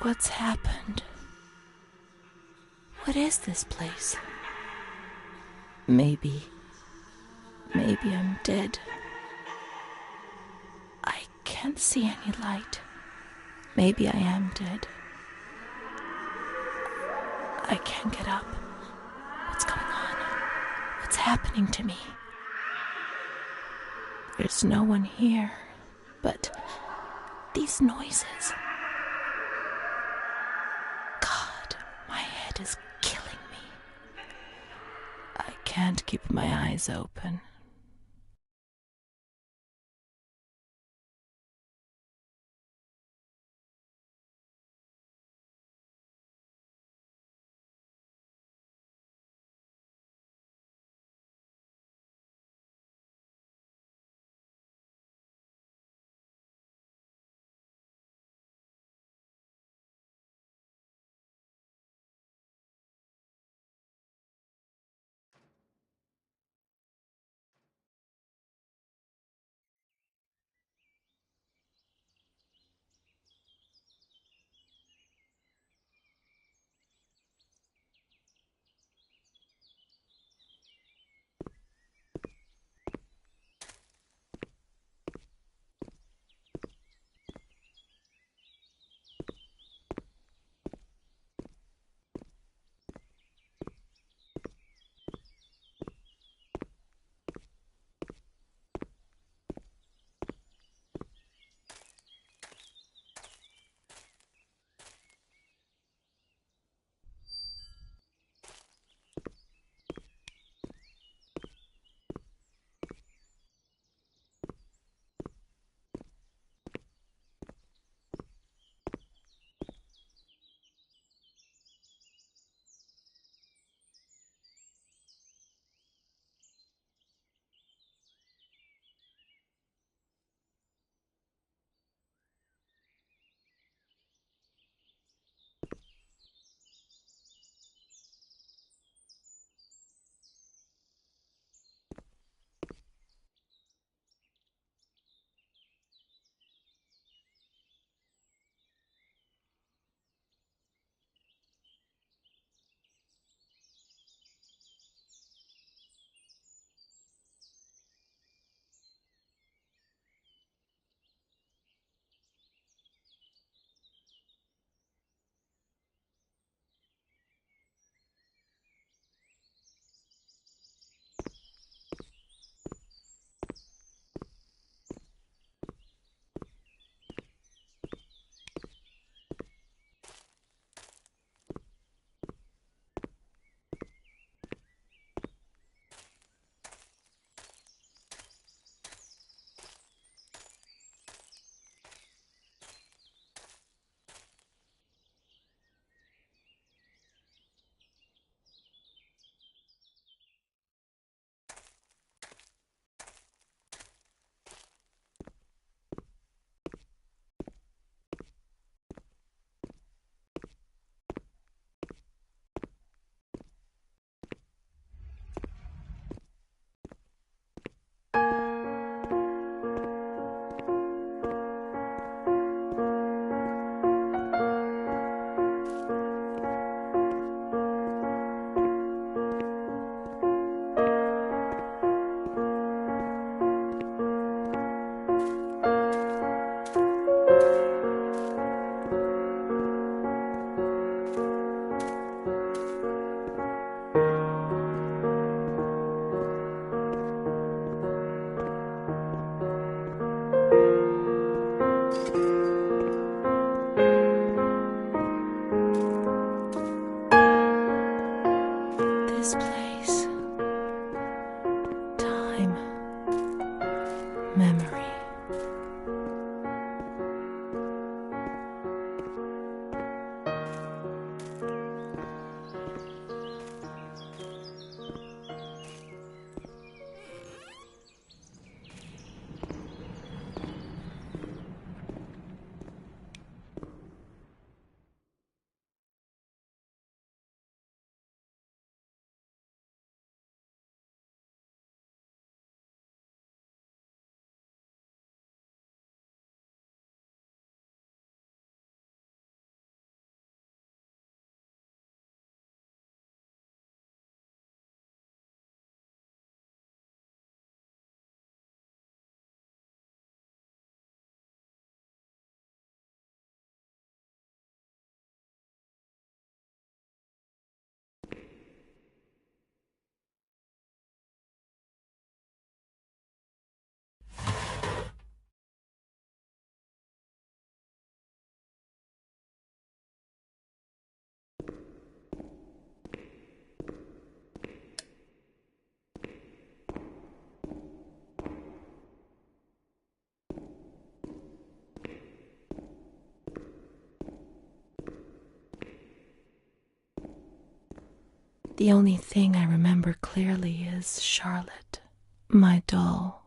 What's happened? What is this place? Maybe I'm dead. I can't see any light. Maybe I am dead. I can't get up. What's going on? What's happening to me? There's no one here, but these noises. God, my head is killing me. I can't keep my eyes open. The only thing I remember clearly is Charlotte, my doll.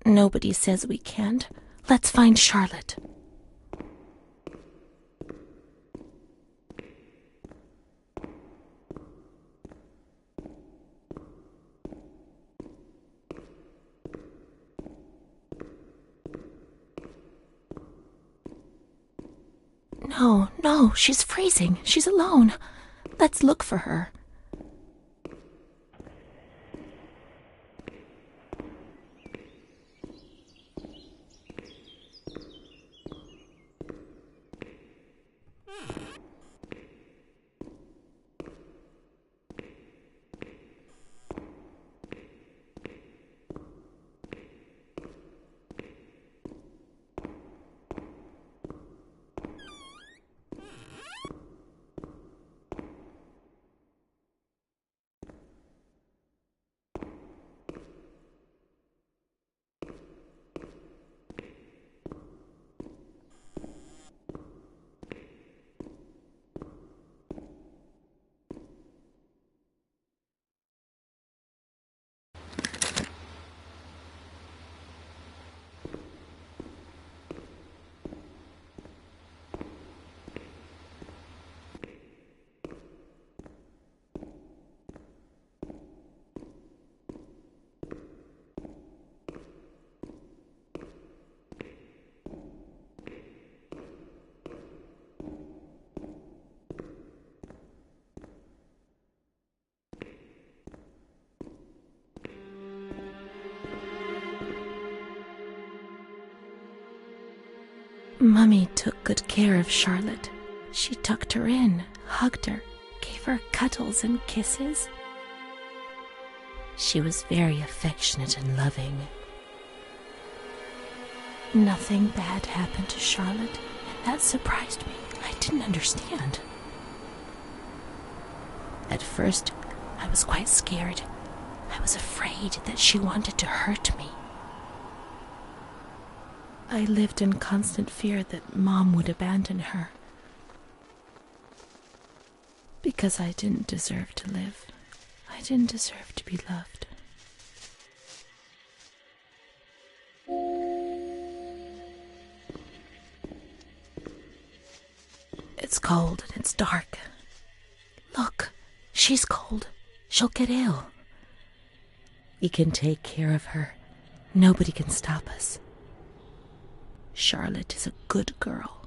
Nobody says we can't. Let's find Charlotte. No, she's freezing. She's alone. Let's look for her. Mummy took good care of Charlotte. She tucked her in, hugged her, gave her cuddles and kisses. She was very affectionate and loving. Nothing bad happened to Charlotte, and that surprised me. I didn't understand. At first, I was quite scared. I was afraid that she wanted to hurt me. I lived in constant fear that Mom would abandon her. Because I didn't deserve to live. I didn't deserve to be loved. It's cold and it's dark. Look, she's cold. She'll get ill. We can take care of her. Nobody can stop us. Charlotte is a good girl.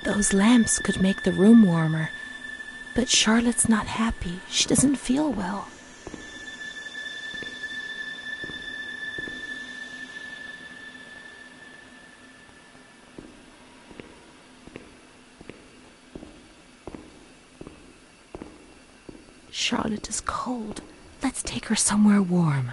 Those lamps could make the room warmer, but Charlotte's not happy. She doesn't feel well. Charlotte is cold. Let's take her somewhere warm.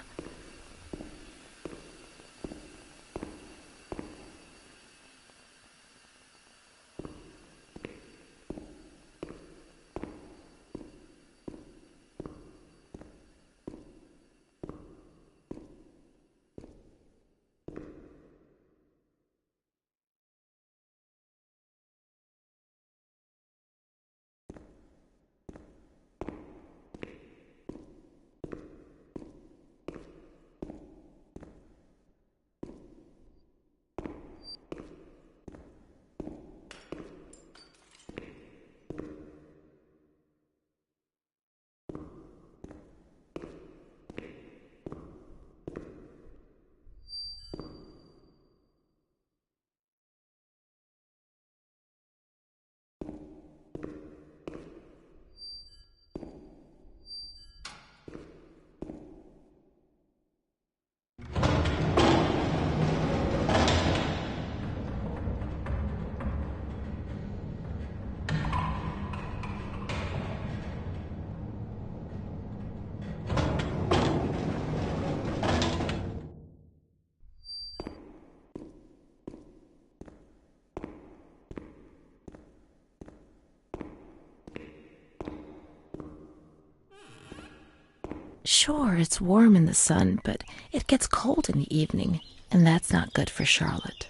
Sure, it's warm in the sun, but it gets cold in the evening, and that's not good for Charlotte.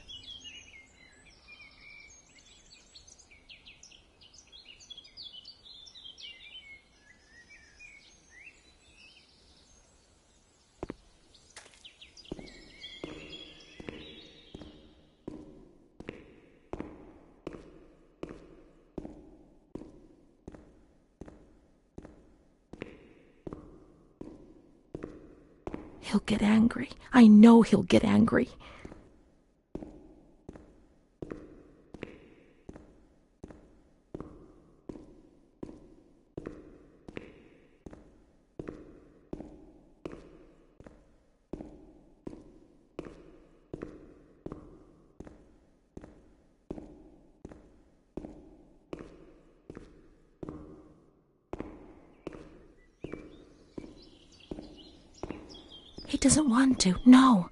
He'll get angry. I know he'll get angry. He doesn't want to. No.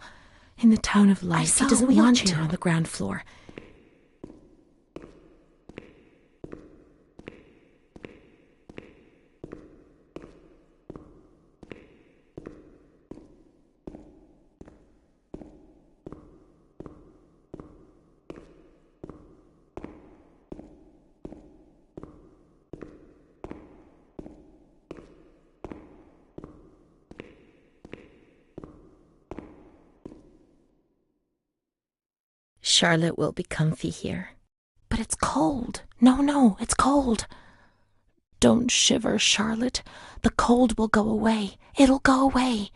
In the town of light, he doesn't want to on the ground floor. Charlotte will be comfy here. But it's cold. No, it's cold. Don't shiver, Charlotte. The cold will go away. It'll go away.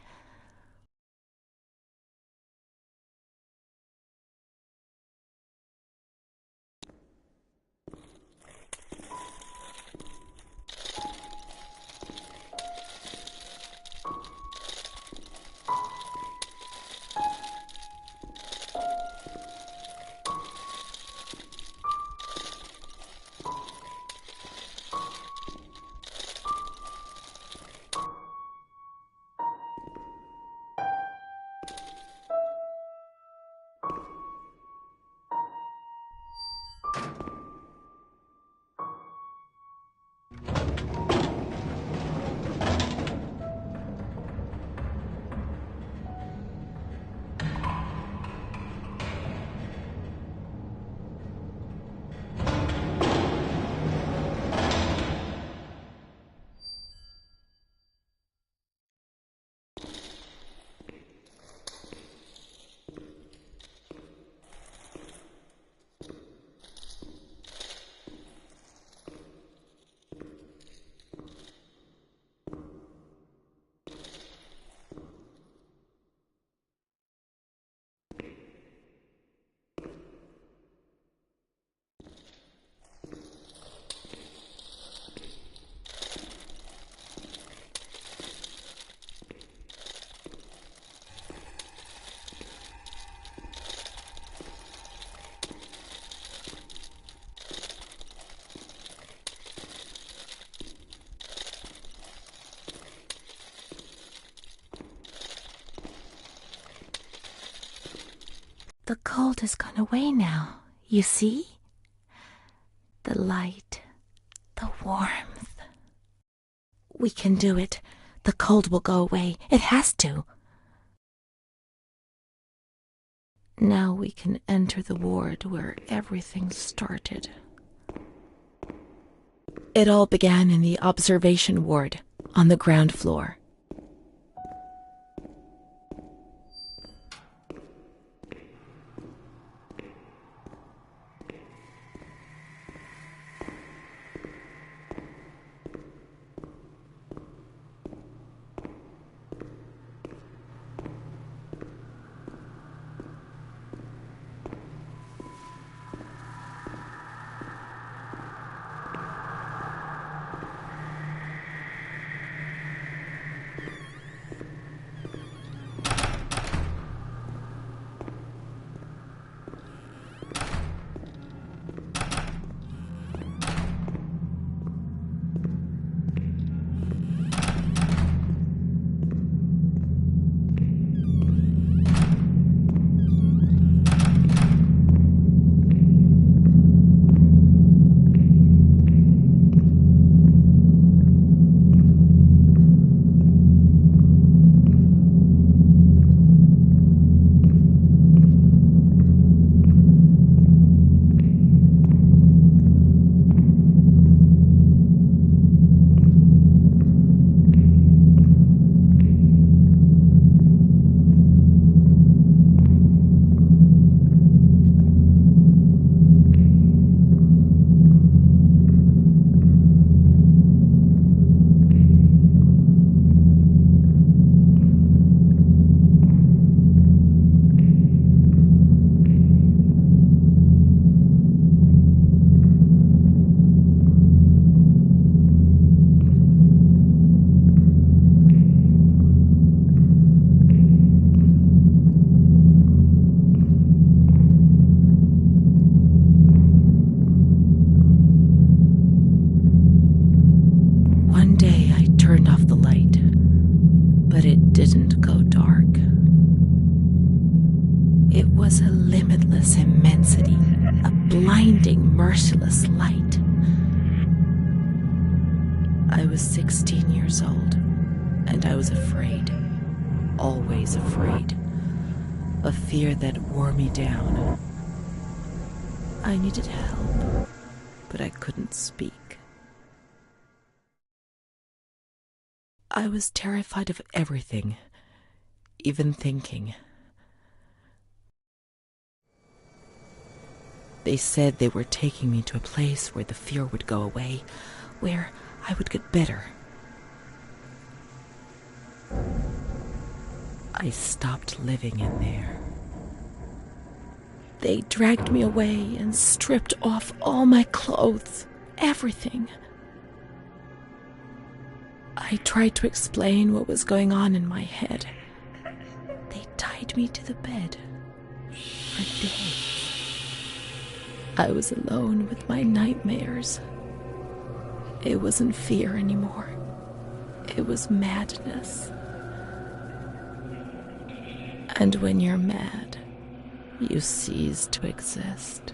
The cold has gone away now, you see? The light, the warmth. We can do it. The cold will go away. It has to. Now we can enter the ward where everything started. It all began in the observation ward on the ground floor. It was a limitless immensity, a blinding, merciless light. I was 16 years old, and I was afraid, always afraid, a fear that wore me down. I needed help, but I couldn't speak. I was terrified of everything, even thinking. They said they were taking me to a place where the fear would go away, where I would get better. I stopped living in there. They dragged me away and stripped off all my clothes, everything. I tried to explain what was going on in my head. They tied me to the bed for days. I was alone with my nightmares. It wasn't fear anymore. It was madness. And when you're mad, you cease to exist.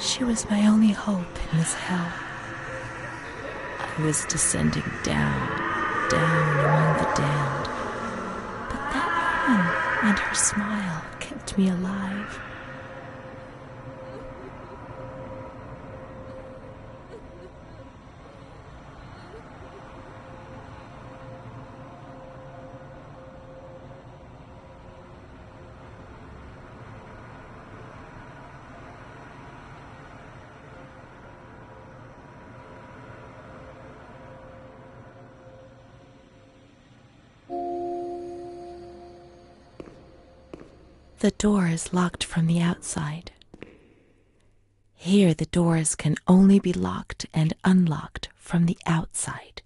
She was my only hope in this hell. I was descending down, down among the damned. But that woman and her smile kept me alive. The door is locked from the outside. Here the doors can only be locked and unlocked from the outside.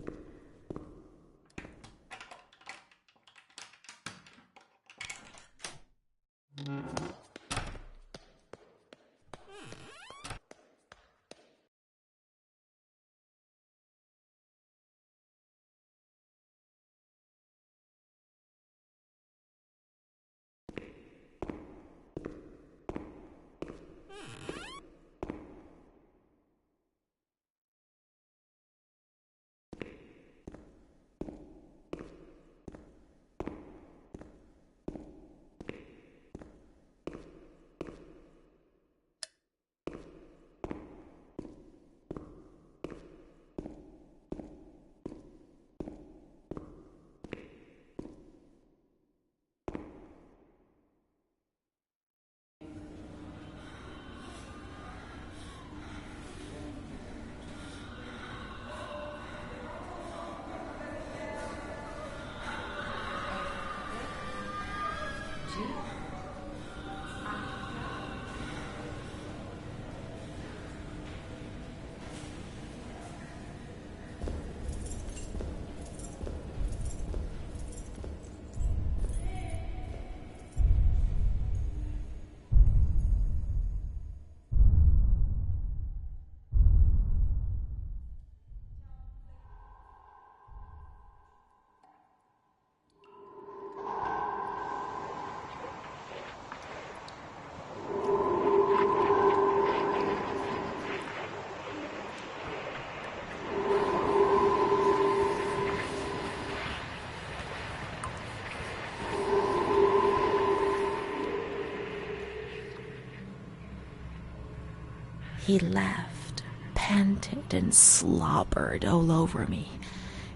He laughed, panted, and slobbered all over me.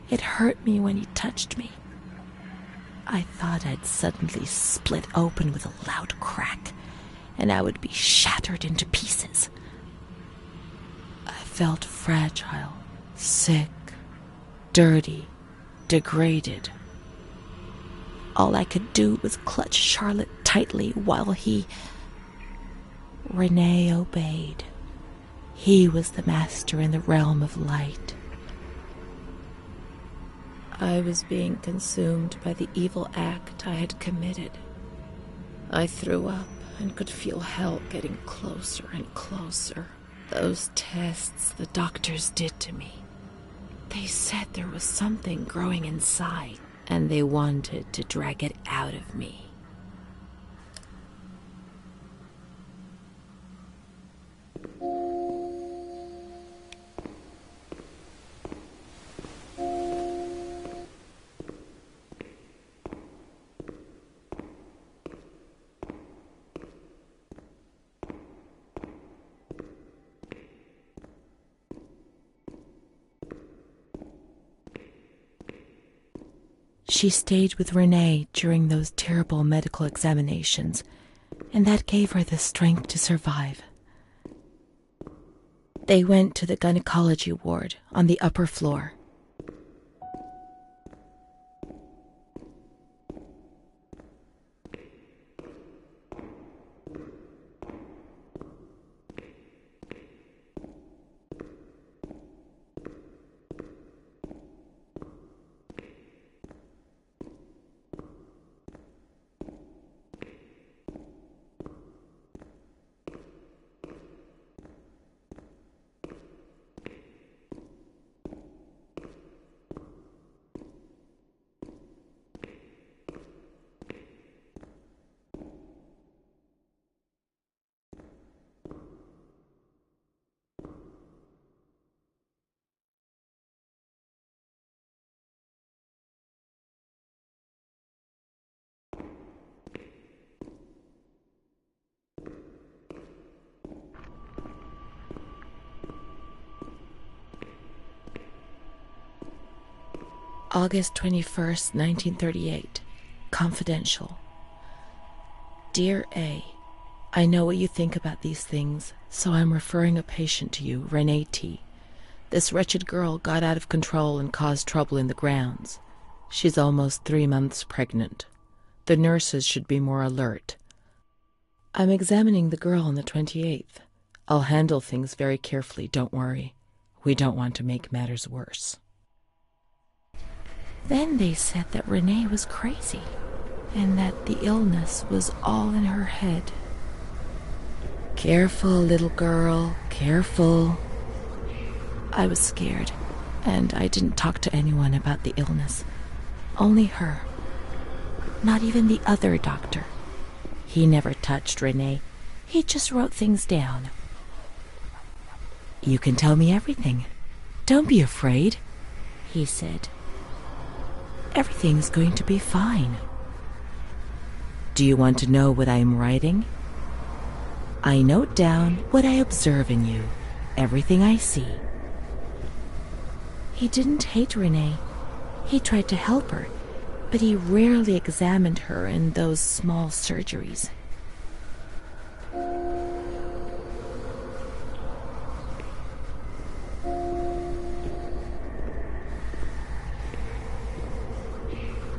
It hurt me when he touched me. I thought I'd suddenly split open with a loud crack, and I would be shattered into pieces. I felt fragile, sick, dirty, degraded. All I could do was clutch Charlotte tightly while he Renee obeyed. He was the master in the realm of light. I was being consumed by the evil act I had committed. I threw up and could feel hell getting closer and closer. Those tests the doctors did to me. They said there was something growing inside, and they wanted to drag it out of me. She stayed with Renee during those terrible medical examinations, and that gave her the strength to survive. They went to the gynecology ward on the upper floor. August 21st, 1938. Confidential. Dear A, I know what you think about these things, so I'm referring a patient to you, Renee T. This wretched girl got out of control and caused trouble in the grounds. She's almost 3 months pregnant. The nurses should be more alert. I'm examining the girl on the 28th. I'll handle things very carefully, don't worry. We don't want to make matters worse. Then they said that Renee was crazy, and that the illness was all in her head. Careful, little girl, careful. I was scared, and I didn't talk to anyone about the illness. Only her. Not even the other doctor. He never touched Renee. He just wrote things down. You can tell me everything. Don't be afraid, he said. Everything's going to be fine. Do you want to know what I am writing? I note down what I observe in you, everything I see. He didn't hate Renee. He tried to help her, but he rarely examined her in those small surgeries.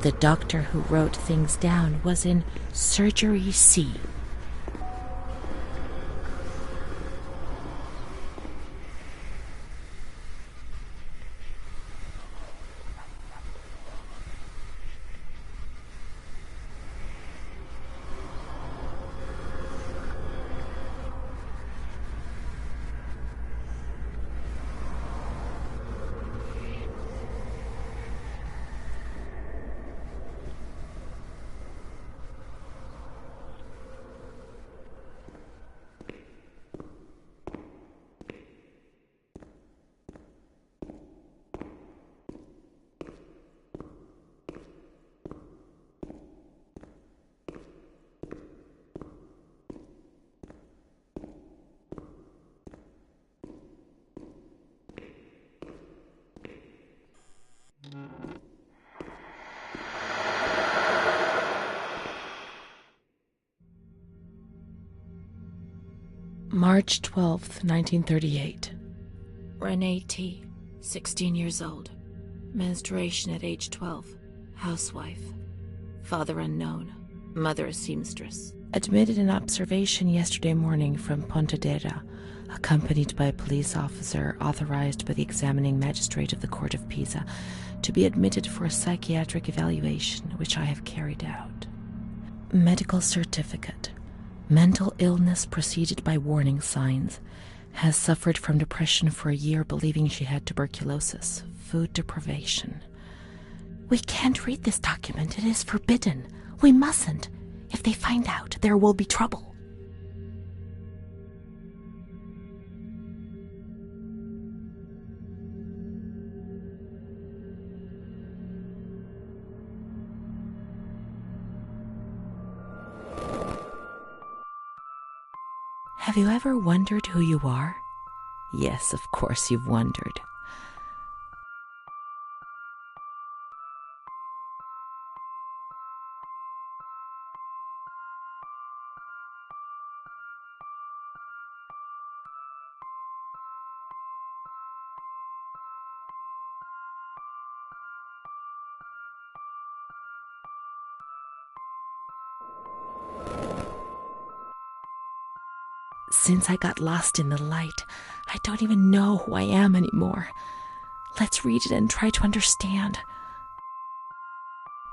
The doctor who wrote things down was in Surgery C. March 12th, 1938. Renee T., 16 years old. Menstruation at age 12. Housewife. Father unknown. Mother a seamstress. Admitted in observation yesterday morning from Pontedera, accompanied by a police officer authorized by the examining magistrate of the Court of Pisa to be admitted for a psychiatric evaluation, which I have carried out. Medical certificate. Mental illness preceded by warning signs. Has suffered from depression for a year, believing she had tuberculosis. Food deprivation. We can't read this document. It is forbidden. We mustn't. If they find out, there will be trouble. Have you ever wondered who you are? Yes, of course you've wondered. Since I got lost in the light, I don't even know who I am anymore. Let's read it and try to understand.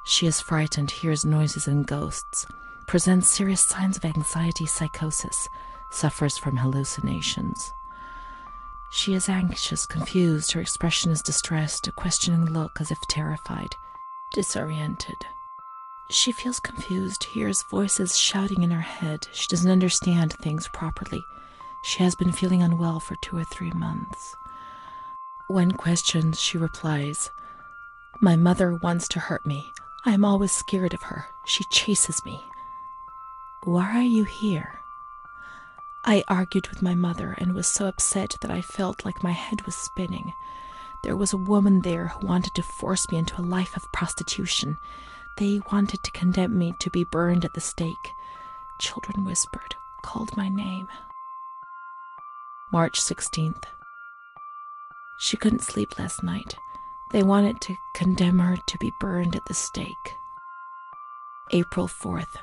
She is frightened, hears noises and ghosts, presents serious signs of anxiety psychosis, suffers from hallucinations. She is anxious, confused, her expression is distressed, a questioning look as if terrified, disoriented. She feels confused, hears voices shouting in her head. She doesn't understand things properly. She has been feeling unwell for 2 or 3 months. When questioned, she replies, "My mother wants to hurt me. I am always scared of her. She chases me." "Why are you here?" "I argued with my mother and was so upset that I felt like my head was spinning. There was a woman there who wanted to force me into a life of prostitution. They wanted to condemn me to be burned at the stake. Children whispered, called my name." March 16th. She couldn't sleep last night. They wanted to condemn her to be burned at the stake. April 4th.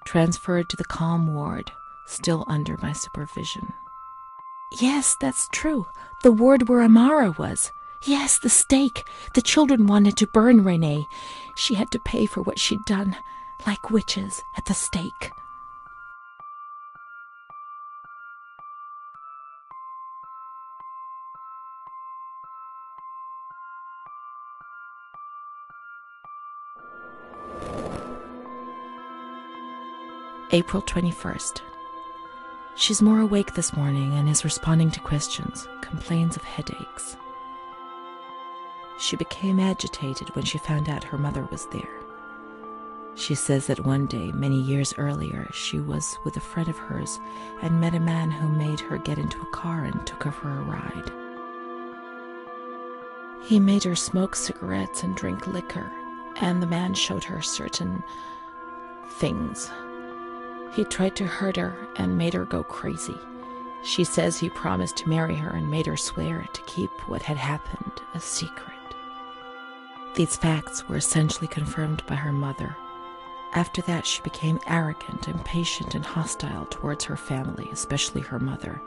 Transferred to the calm ward, still under my supervision. Yes, that's true. The ward where Amara was. Yes, the stake. The children wanted to burn Renee. She had to pay for what she'd done, like witches at the stake. April 21st. She's more awake this morning and is responding to questions, complains of headaches. She became agitated when she found out her mother was there. She says that one day, many years earlier, she was with a friend of hers and met a man who made her get into a car and took her for a ride. He made her smoke cigarettes and drink liquor, and the man showed her certain things. He tried to hurt her and made her go crazy. She says he promised to marry her and made her swear to keep what had happened a secret. These facts were essentially confirmed by her mother. After that, she became arrogant, impatient, and hostile towards her family, especially her mother.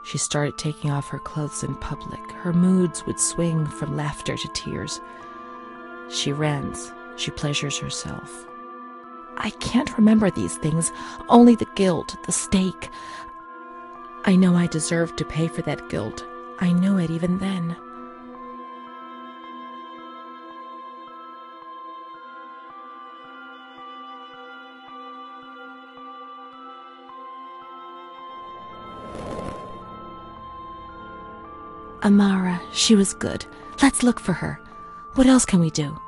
She started taking off her clothes in public. Her moods would swing from laughter to tears. She rants. She pleasures herself. I can't remember these things, only the guilt, the stake. I know I deserved to pay for that guilt. I knew it even then. Amara, she was good. Let's look for her. What else can we do?